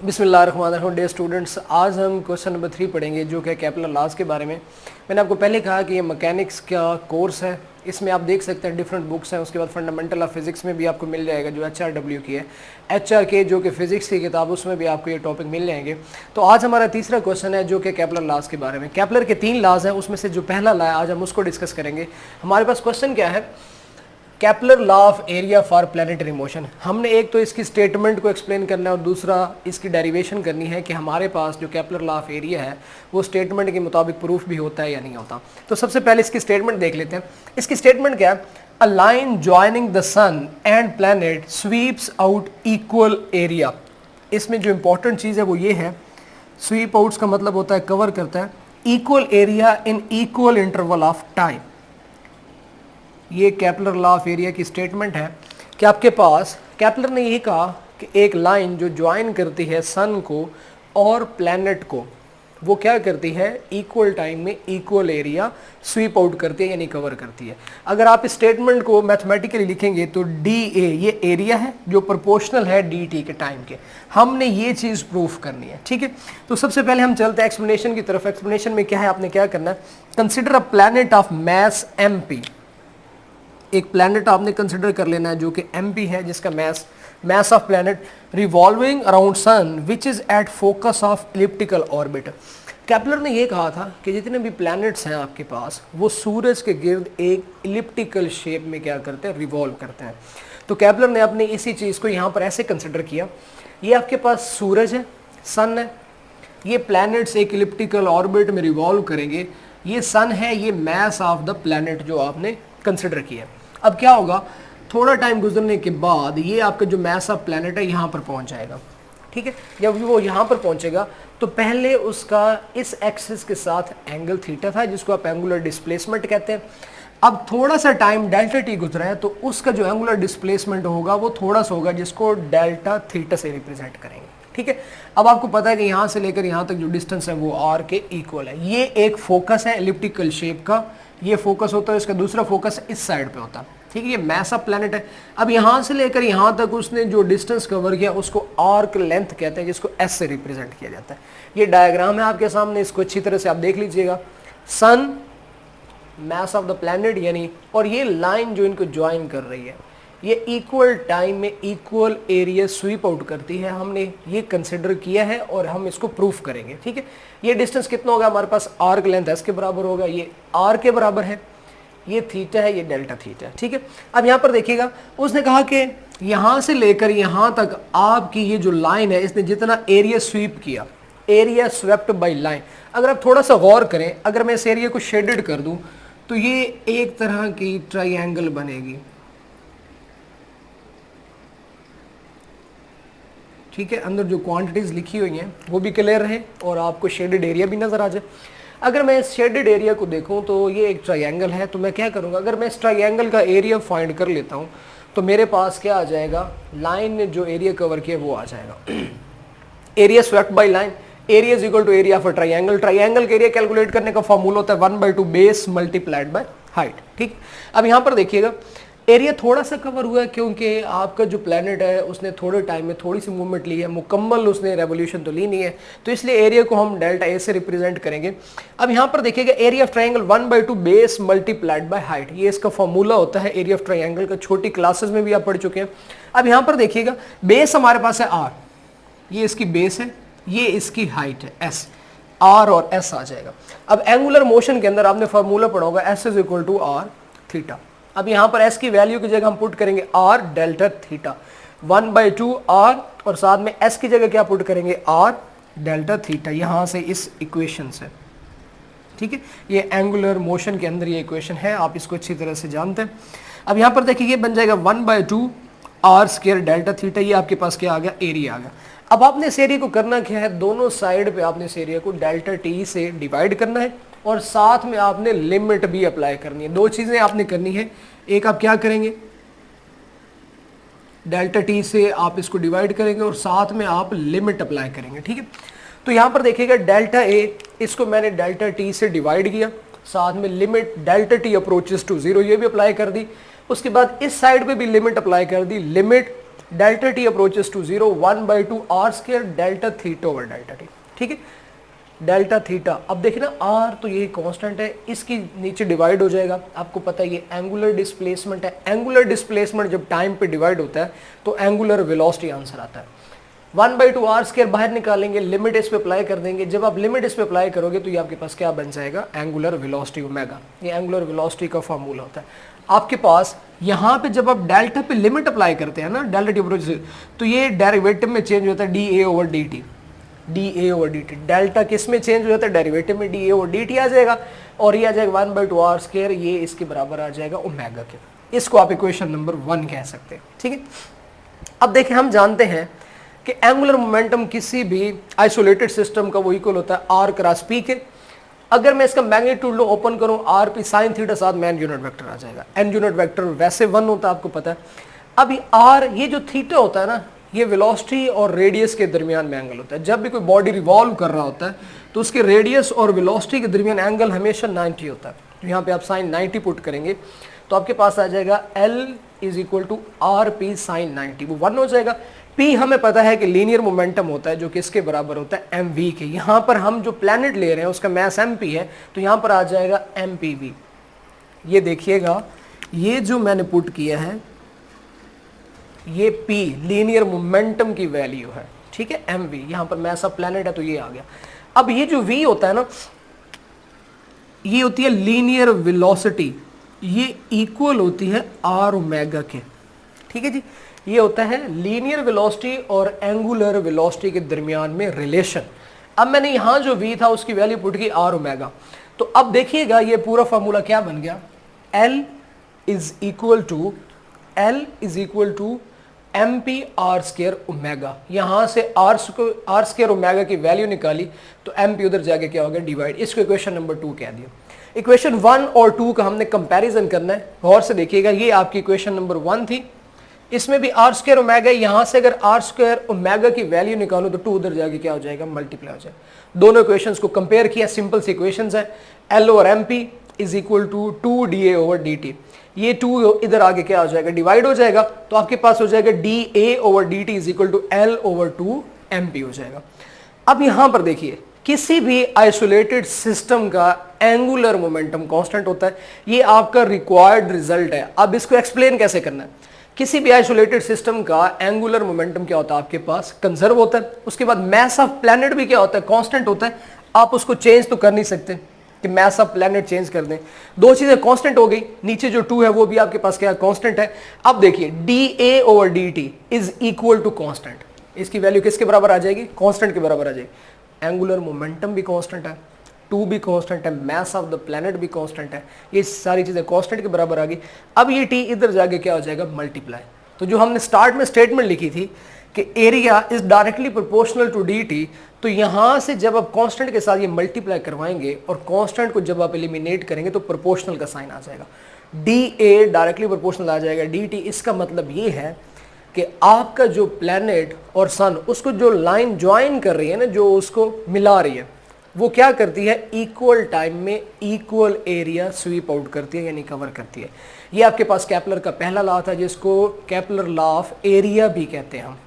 बिस्मिल्लाहिर्रहमानिर्रहीम। Day students, आज हम क्वेश्चन नंबर 3 पढ़ेंगे जो कि केपलर लॉज के बारे में। मैंने आपको पहले कहा कि ये मैकेनिक्स का कोर्स है। इसमें आप देख सकते हैं डिफरेंट बुक्स हैं। उसके बाद फंडामेंटल ऑफ फिजिक्स में भी आपको मिल जाएगा जो HRW की है, HR के जो कि फिजिक्स की किताब, उसमें भी आपको ये टॉपिक मिल जाएंगे। तो आज हमारा तीसरा क्वेश्चन है जो कि केपलर लॉज के बारे में। केपलर के 3 लॉज हैं, उसमें से जो पहला लॉ है आज हम उसको डिस्कस करेंगे। हमारे पास क्वेश्चन क्या है, Kepler law of area for planetary motion. हमने एक तो इसकी स्टेटमेंट को एक्सप्लेन करना है और दूसरा इसकी डेरिवेशन करनी है कि हमारे पास जो केपलर लॉ ऑफ एरिया है वो स्टेटमेंट के मुताबिक प्रूफ भी होता है या नहीं होता। तो सबसे पहले इसकी स्टेटमेंट देख लेते हैं। इसकी स्टेटमेंट क्या है, a line joining the sun and planet sweeps out equal area. इसमें जो इंपॉर्टेंट चीज़ है वो ये है, स्वीप आउट्स का मतलब होता है कवर करता है, equal area in equal interval of time. ये केपलर लॉ ऑफ एरिया की स्टेटमेंट है कि आपके पास, केपलर ने ये कहा कि एक लाइन जो ज्वाइन करती है सन को और प्लैनेट को, वो क्या करती है, इक्वल टाइम में इक्वल एरिया स्वीप आउट करती है यानी कवर करती है। अगर आप इस स्टेटमेंट को मैथमेटिकली लिखेंगे तो DA ये एरिया है जो प्रोपोर्शनल है DT के टाइम के। हमने ये चीज़ प्रूफ करनी है, ठीक है। तो सबसे पहले हम चलते हैं एक्सप्लेनेशन की तरफ। एक्सप्लेनेशन में क्या है, आपने क्या करना है, consider a planet of mass MP। एक प्लैनेट आपने कंसिडर कर लेना है जो कि MP है, जिसका mass of planet revolving around sun which is at focus of elliptical orbit. Kepler ने ये कहा था कि जितने भी प्लैनेट्स हैं आपके पास वो सूरज के गिर्द एक इलिप्टिकल शेप में क्या करते हैं, रिवॉल्व करते हैं। तो केपलर ने अपनी इसी चीज़ को यहाँ पर ऐसे कंसिडर किया, ये आपके पास सूरज है, सन है, ये प्लैनेट्स एक इलिप्टिकल ऑर्बिट में रिवॉल्व करेंगे, ये सन है, ये मैस ऑफ द प्लैनेट जो आपने कंसिडर किया। अब क्या होगा, थोड़ा टाइम गुजरने के बाद ये आपका जो मैस ऑफ प्लैनेट है यहाँ पर पहुँच जाएगा, ठीक है। जब वो यहाँ पर पहुँचेगा तो पहले उसका इस एक्सिस के साथ एंगल थीटा था जिसको आप एंगुलर डिस्प्लेसमेंट कहते हैं। अब थोड़ा सा टाइम डेल्टा टी गुजरा है तो उसका जो एंगुलर डिस्प्लेसमेंट होगा वो थोड़ा सा होगा जिसको डेल्टा थीटा से रिप्रेजेंट करेंगे, ठीक है। अब आपको पता है कि यहाँ से लेकर यहाँ तक जो डिस्टेंस है वो R के इक्वल है। ये एक फोकस है एलिप्टिकल शेप का, ये फोकस होता है, इसका दूसरा फोकस इस साइड पे होता है, ठीक है। ये मैस ऑफ प्लैनेट है। अब यहाँ से लेकर यहाँ तक उसने जो डिस्टेंस कवर किया उसको आर्क लेंथ कहते हैं, जिसको S से रिप्रेजेंट किया जाता है। ये डायग्राम है आपके सामने, इसको अच्छी तरह से आप देख लीजिएगा। सन, मैस ऑफ द प्लैनेट यानी, और ये लाइन जो इनको ज्वाइन कर रही है ये इक्वल टाइम में इक्वल एरिया स्वीप आउट करती है। हमने ये कंसिडर किया है और हम इसको प्रूफ करेंगे, ठीक है। ये डिस्टेंस कितना होगा हमारे पास, आर्क लेंथ S के बराबर होगा, ये R के बराबर है, ये थीटा है, ये डेल्टा थीटा है, ठीक है। अब यहाँ पर देखिएगा, उसने कहा कि यहाँ से लेकर यहाँ तक आपकी ये जो लाइन है इसने जितना एरिया स्वीप किया, एरिया स्वेप्ट बाय लाइन। अगर आप थोड़ा सा गौर करें, अगर मैं इस एरिया को शेडेड कर दूं तो ये एक तरह की ट्रायंगल बनेगी, ठीक है। अंदर जो क्वांटिटीज लिखी हुई हैं वो भी क्लियर रहे और आपको शेडेड एरिया भी नजर आ जाए। अगर मैं इस शेडेड एरिया को देखूं तो ये एक ट्रायंगल है, तो मैं क्या करूंगा, अगर मैं इस ट्रायंगल का एरिया फाइंड कर लेता हूं तो मेरे पास क्या आ जाएगा, लाइन ने जो एरिया कवर किया वो आ जाएगा। Area swept by line, area is equal to area of a triangle. Triangle का एरिया कैलकुलेट करने का फॉर्मूला होता है 1/2 बेस मल्टीप्लाइड बाय हाइट, ठीक। अब यहाँ पर देखिएगा एरिया थोड़ा सा कवर हुआ है क्योंकि आपका जो प्लैनेट है उसने थोड़े टाइम में थोड़ी सी मूवमेंट ली है, मुकम्मल उसने रेवोल्यूशन तो ली नहीं है, तो इसलिए एरिया को हम डेल्टा A से रिप्रेजेंट करेंगे। अब यहाँ पर देखिएगा area of triangle 1/2 base multiplied by height, ये इसका फॉर्मूला होता है एरिया ऑफ ट्रायंगल का, छोटी क्लासेस में भी आप पढ़ चुके हैं। अब यहाँ पर देखिएगा बेस हमारे पास है R, ये इसकी बेस है, ये इसकी हाइट है S, R और S आ जाएगा। अब एंगुलर मोशन के अंदर आपने फॉर्मूला पढ़ा होगा S is equal to R theta. अब यहाँ पर S की वैल्यू की जगह हम पुट करेंगे R डेल्टा थीटा, 1/2 R और साथ में S की जगह क्या पुट करेंगे, R डेल्टा थीटा, यहाँ से इस इक्वेशन से, ठीक है। ये एंगुलर मोशन के अंदर ये इक्वेशन है, आप इसको अच्छी तरह से जानते हैं। अब यहाँ पर देखिए ये बन जाएगा 1/2 R स्क्वायर डेल्टा थीटा, ये आपके पास क्या आ गया, एरिया आ गया। अब आपने इस एरिया को करना क्या है, दोनों साइड पे आपने इस एरिया को डेल्टा T से डिवाइड करना है और साथ में आपने लिमिट भी अप्लाई करनी है। दो चीजें आपने करनी है, एक आप क्या करेंगे, डेल्टा T से आप इसको डिवाइड करेंगे और साथ में आप लिमिट अप्लाई करेंगे, ठीक है। तो यहाँ पर देखिएगा डेल्टा A, इसको मैंने डेल्टा T से डिवाइड किया, साथ में limit delta T approaches to 0 ये भी अप्लाई कर दी। उसके बाद इस साइड पे भी लिमिट अप्लाई कर दी, limit delta T approaches to 0, 1/2 R square delta theta over delta T. ठीक है, डेल्टा थीटा, अब देखिए ना आर तो ये कांस्टेंट है, इसकी नीचे डिवाइड हो जाएगा, आपको पता है ये एंगुलर डिस्प्लेसमेंट है। एंगुलर डिस्प्लेसमेंट जब टाइम पे डिवाइड होता है तो एंगुलर वेलोसिटी आंसर आता है। 1/2 आर स्क्वायर बाहर निकालेंगे, लिमिट इस पे अप्लाई कर देंगे। जब आप लिमिट इस पे अप्लाई करोगे तो ये आपके पास क्या बन जाएगा, एंगुलर वेलोसिटी ओमेगा। ये एंगुलर वेलोसिटी का फार्मूला होता है आपके पास। यहाँ पे जब आप डेल्टा पे लिमिट अप्लाई करते हैं ना, डेल्टा टी अप्रोच, तो ये डेरिवेटिव में चेंज होता है D A over D T. D A over D T, delta किस में चेंज हो जाता है, डेरिवेटिव में, D A over D T आ जाएगा, और ये आ जाएगा 1/2 आर स्क्वायर, ये इसके बराबर आ जाएगा ओमेगा के। इसको आप इक्वेशन नंबर 1 कह सकते हैं। ठीक है, अब देखें हम जानते हैं कि एंगुलर मोमेंटम किसी भी आइसोलेटेड सिस्टम का वो इक्वल होता है आर क्रॉस पी के। अगर मैं इसका मैग्नीट्यूड लो ओपन करूं, आर पी साइन थीटा साथ में एन यूनिट वेक्टर आ जाएगा। एन यूनिट वेक्टर वैसे 1 होता है, आपको पता है। अब आर, ये जो थीटा होता है ना, ये वेलोसिटी और रेडियस के दरमियान में एंगल होता है। जब भी कोई बॉडी रिवॉल्व कर रहा होता है तो उसके रेडियस और वेलोसिटी के दरमियान एंगल हमेशा 90 होता है। तो यहाँ पे आप साइन 90 पुट करेंगे तो आपके पास आ जाएगा L is equal to R P sine 90, वो 1 हो जाएगा। P हमें पता है कि लीनियर मोमेंटम होता है जो किसके बराबर होता है, mv के। यहाँ पर हम जो प्लैनेट ले रहे हैं उसका मैस mp है, तो यहाँ पर आ जाएगा mpv। ये देखिएगा, ये जो मैंने पुट किया है ये P लीनियर मोमेंटम की वैल्यू है। ठीक है, mv, यहाँ पर मैस ऑफ प्लैनेट है तो ये आ गया। अब ये जो v होता है ना, ये होती है लीनियर वेलोसिटी, ये इक्वल होती है आर ओमेगा के। ठीक है जी, ये होता है लीनियर वेलोसिटी और एंगुलर वेलोसिटी के दरमियान में रिलेशन। अब मैंने यहां जो v था उसकी वैल्यू पुट की आर ओमेगा। तो अब देखिएगा ये पूरा फार्मूला क्या बन गया, L is equal to M P R square omega. यहां से आर स्क्वायर ओमेगा की वैल्यू निकाली तो एम पी उधर जाके क्या हो गया, डिवाइड। इसको इक्वेशन नंबर 2 कह दिया। इक्वेशन 1 और 2 का हमने कंपैरिजन करना है, गौर से देखिएगा। ये आपकी इक्वेशन नंबर 1 थी, इसमें भी आर स्क्वायर ओमेगा, यहां से अगर आर स्क्वायर ओमेगा की वैल्यू निकालो तो 2 उधर जाके क्या हो जाएगा, मल्टीप्लाई हो जाएगा। दोनों इक्वेशंस को कंपेयर किया, सिंपल सी इक्वेशंस है। L over M P is equal to 2 D A over D T. ये 2 इधर आगे क्या हो जाएगा, डिवाइड हो जाएगा, तो आपके पास हो जाएगा D A over D T is equal to L over 2 M P हो जाएगा। अब यहां पर देखिए, किसी भी आइसोलेटेड सिस्टम का एंगुलर मोमेंटम कांस्टेंट होता है, ये आपका रिक्वायर्ड रिजल्ट है। अब इसको एक्सप्लेन कैसे करना है, किसी भी आइसोलेटेड सिस्टम का एंगुलर मोमेंटम क्या होता है, आपके पास कंजर्व होता है। उसके बाद मैस ऑफ प्लैनेट भी क्या होता है, कांस्टेंट होता है। आप उसको चेंज तो कर नहीं सकते कि मैस ऑफ प्लैनेट चेंज कर दें, दो चीजें कांस्टेंट हो गई। नीचे जो 2 है वो भी आपके पास क्या कांस्टेंट है। अब देखिए D A over D T is equal to constant, इसकी वैल्यू किसके बराबर आ जाएगी, कांस्टेंट के बराबर आ जाएगी। एंगुलर मोमेंटम भी कांस्टेंट है, 2 भी कांस्टेंट है, मास ऑफ द प्लैनेट भी कांस्टेंट है, ये सारी चीजें कांस्टेंट के बराबर आ गई। अब ये टी इधर जाके क्या हो जाएगा, मल्टीप्लाई। तो जो हमने स्टार्ट में स्टेटमेंट लिखी थी कि area is directly proportional to D T, तो यहां से जब आप कांस्टेंट के साथ ये मल्टीप्लाई करवाएंगे और कांस्टेंट को जब आप एलिमिनेट करेंगे तो प्रोपोर्शनल का साइन आ जाएगा, डी ए डायरेक्टली प्रोपोर्शनल आ जाएगा डी टी। इसका मतलब ये है कि आपका जो प्लैनेट और सन, उसको जो लाइन ज्वाइन कर रही है ना, जो उसको मिला रही है, वो क्या करती है, इक्वल टाइम में इक्वल एरिया स्वीप आउट करती है, यानी कवर करती है। ये आपके पास केपलर का पहला लॉ था, जिसको केपलर लॉ ऑफ एरिया भी कहते हैं हम।